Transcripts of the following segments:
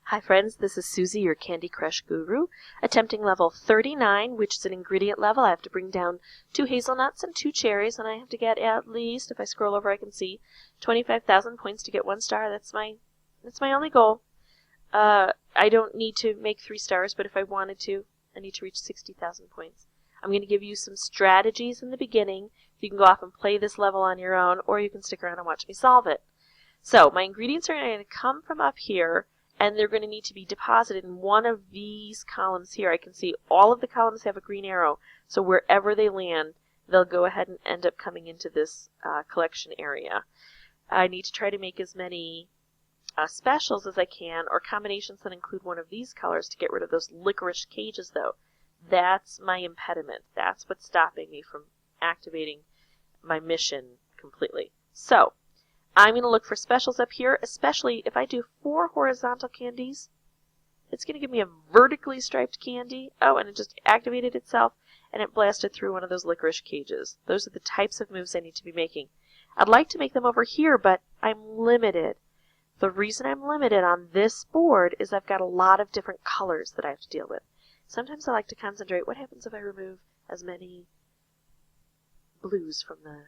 Hi friends, this is Susie, your Candy Crush guru, attempting level 39, which is an ingredient level. I have to bring down 2 hazelnuts and 2 cherries, and I have to get at least, if I scroll over I can see, 25,000 points to get 1 star. That's my only goal. I don't need to make 3 stars, but if I wanted to, I need to reach 60,000 points. I'm going to give you some strategies in the beginning. You can go off and play this level on your own, or you can stick around and watch me solve it. So, my ingredients are going to come from up here, and they're going to need to be deposited in one of these columns here. I can see all of the columns have a green arrow, so wherever they land, they'll go ahead and end up coming into this collection area. I need to try to make as many specials as I can, or combinations that include one of these colors to get rid of those licorice cages, though. That's my impediment. That's what's stopping me from activating my mission completely. So, I'm going to look for specials up here, especially if I do 4 horizontal candies. It's going to give me a vertically striped candy. Oh, and it just activated itself, and it blasted through one of those licorice cages. Those are the types of moves I need to be making. I'd like to make them over here, but I'm limited. The reason I'm limited on this board is I've got a lot of different colors that I have to deal with. Sometimes I like to concentrate. What happens if I remove as many blues from the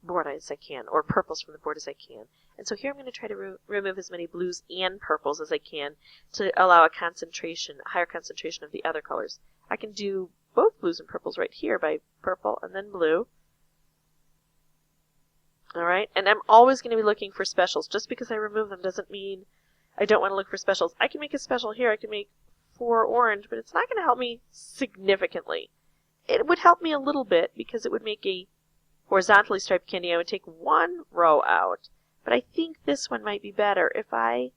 board as I can, or purples from the board as I can? And so here I'm going to try to remove as many blues and purples as I can to allow a higher concentration of the other colors. I can do both blues and purples right here by purple and then blue. Alright, and I'm always going to be looking for specials. Just because I remove them doesn't mean I don't want to look for specials. I can make a special here. I can make 4 orange, but it's not going to help me significantly. It would help me a little bit because it would make a horizontally striped candy. I would take 1 row out, but I think this one might be better if I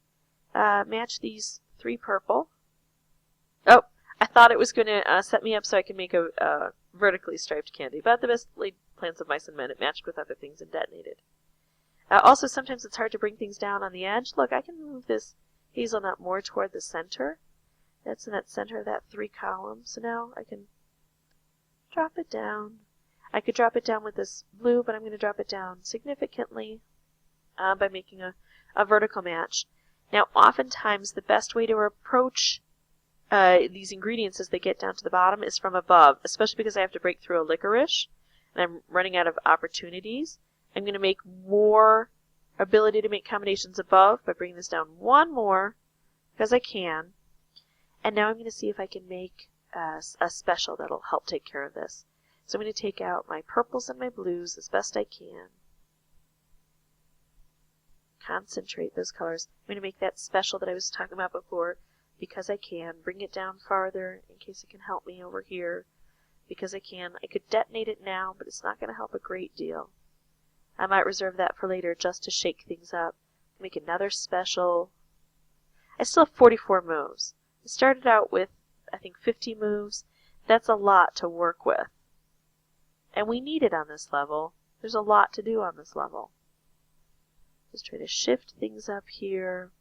match these 3 purple. Oh, I thought it was going to set me up so I could make a vertically striped candy, but the best laid plans of mice and men, it matched with other things and detonated. Also, sometimes it's hard to bring things down on the edge. Look, I can move this hazelnut more toward the center. That's in that center of that 3 column. So now I can drop it down. I could drop it down with this blue, but I'm going to drop it down significantly by making a vertical match. Now, oftentimes, the best way to approach these ingredients as they get down to the bottom is from above, especially because I have to break through a licorice, and I'm running out of opportunities. I'm going to make more ability to make combinations above by bringing this down 1 more, because I can. And now I'm going to see if I can make a special that'll help take care of this. So I'm going to take out my purples and my blues as best I can. Concentrate those colors. I'm going to make that special that I was talking about before because I can. Bring it down farther in case it can help me over here because I can. I could detonate it now, but it's not going to help a great deal. I might reserve that for later just to shake things up. Make another special. I still have 44 moves. I started out with, I think, 50 moves. That's a lot to work with. And we need it on this level. There's a lot to do on this level. Just try to shift things up here.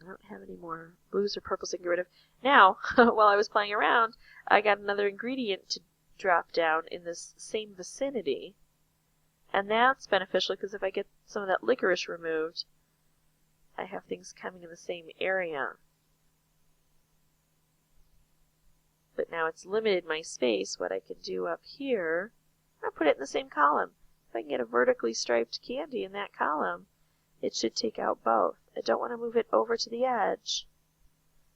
I don't have any more blues or purples I can get rid of. Now, while I was playing around, I got another ingredient to drop down in this same vicinity. And that's beneficial because if I get some of that licorice removed, I have things coming in the same area. But now it's limited my space. What I can do up here, I'll put it in the same column. If I can get a vertically striped candy in that column, it should take out both. I don't want to move it over to the edge.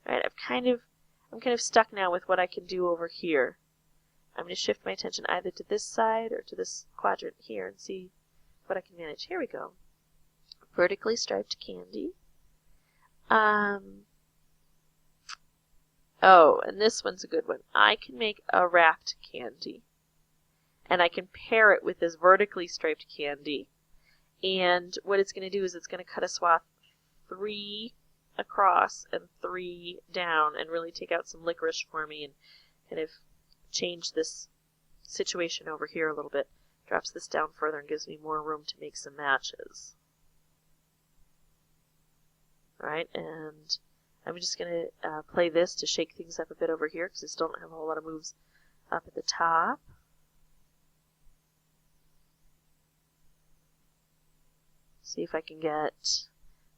Alright, I'm kind of stuck now with what I can do over here. I'm going to shift my attention either to this side or to this quadrant here and see what I can manage. Here we go. Vertically striped candy. Oh, and this one's a good one. I can make a wrapped candy. And I can pair it with this vertically striped candy. And what it's going to do is it's going to cut a swath 3 across and 3 down and really take out some licorice for me and kind of change this situation over here a little bit. Drops this down further and gives me more room to make some matches. Alright, and I'm just going to play this to shake things up a bit over here because I still don't have a whole lot of moves up at the top. See if I can get,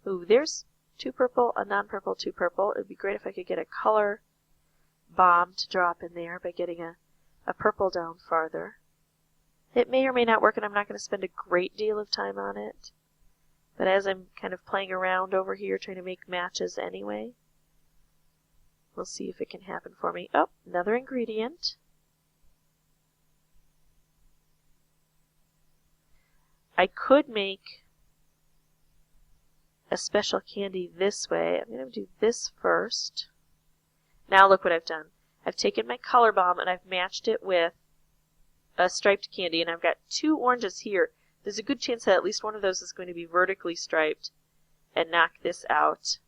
ooh, there's 2 purple, a non-purple, 2 purple. It would be great if I could get a color bomb to drop in there by getting a purple down farther. It may or may not work, and I'm not going to spend a great deal of time on it. But as I'm kind of playing around over here trying to make matches anyway, we'll see if it can happen for me. Oh, another ingredient. I could make a special candy this way. I'm going to do this first. Now look what I've done. I've taken my color bomb and I've matched it with a striped candy, and I've got 2 oranges here. There's a good chance that at least one of those is going to be vertically striped and knock this out.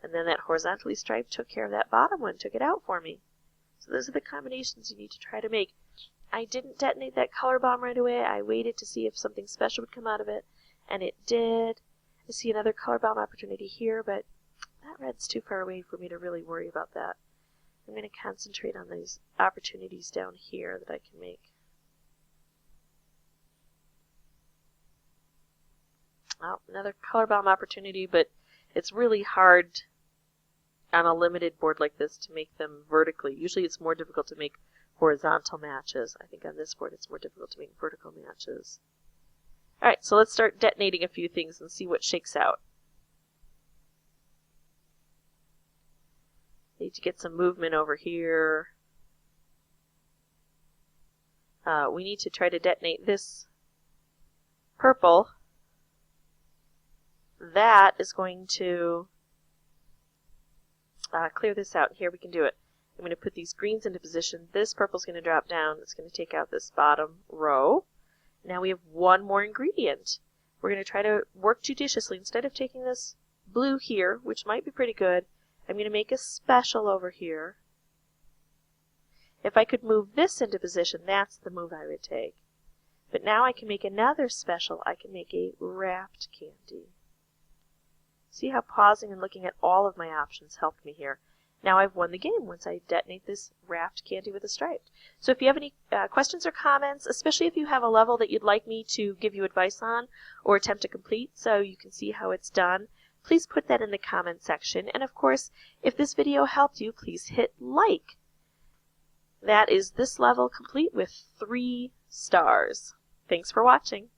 And then that horizontally striped took care of that bottom one, took it out for me. So those are the combinations you need to try to make. I didn't detonate that color bomb right away. I waited to see if something special would come out of it, and it did. I see another color bomb opportunity here, but that red's too far away for me to really worry about that. I'm going to concentrate on these opportunities down here that I can make. Oh, another color bomb opportunity, but it's really hard on a limited board like this to make them vertically. Usually it's more difficult to make horizontal matches. I think on this board it's more difficult to make vertical matches. Alright, so let's start detonating a few things and see what shakes out. Need to get some movement over here. We need to try to detonate this purple. That is going to clear this out. Here we can do it. I'm going to put these greens into position. This purple is going to drop down. It's going to take out this bottom row. Now we have one more ingredient. We're going to try to work judiciously. Instead of taking this blue here, which might be pretty good, I'm going to make a special over here. If I could move this into position, that's the move I would take. But now I can make another special. I can make a wrapped candy. See how pausing and looking at all of my options helped me here. Now I've won the game once I detonate this wrapped candy with a stripe. So if you have any questions or comments, especially if you have a level that you'd like me to give you advice on or attempt to complete so you can see how it's done, please put that in the comment section. And of course, if this video helped you, please hit like. That is this level complete with 3 stars. Thanks for watching.